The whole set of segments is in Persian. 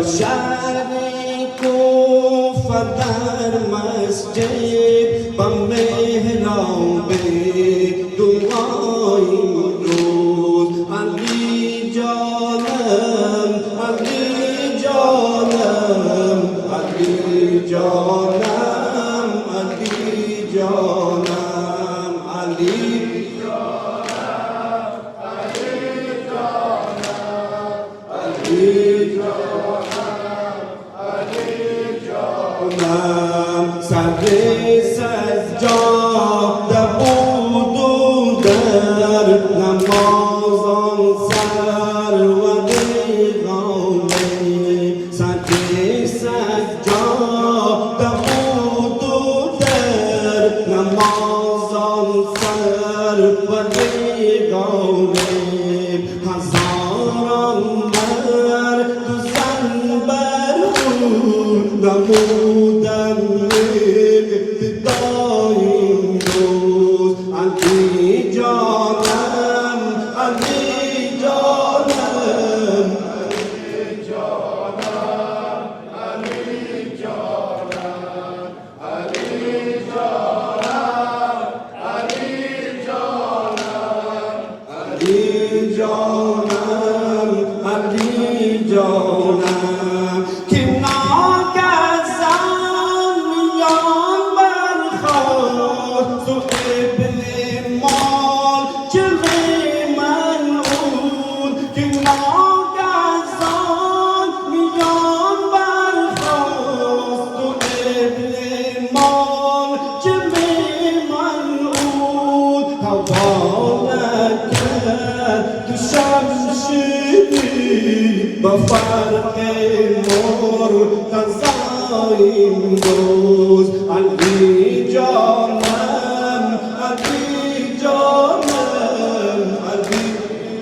شریک و در مسجد با محراب دعای روز علی جانم علی جانم علی جانم علی جانم علی سر سجاده بود و در نمازان سرور غامه سر سجاده بود و در نمازان سرور غامه هزاران مرد و زن بر او نمودن ابتدای روز علی جانم علی جانم علی جانم علی جانم علی جانم علی جانم علی جانم علی جانم که ناگزان میان برخاست و ابن مال جلوه ملعون که ناگزان میان برخاست و ابن مال جلوه ملعون حوالت کرد تو شمشیری با فرق مرتضای امروز علی جانم علی جانم علی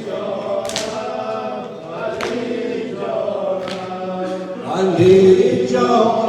جانم علی جانم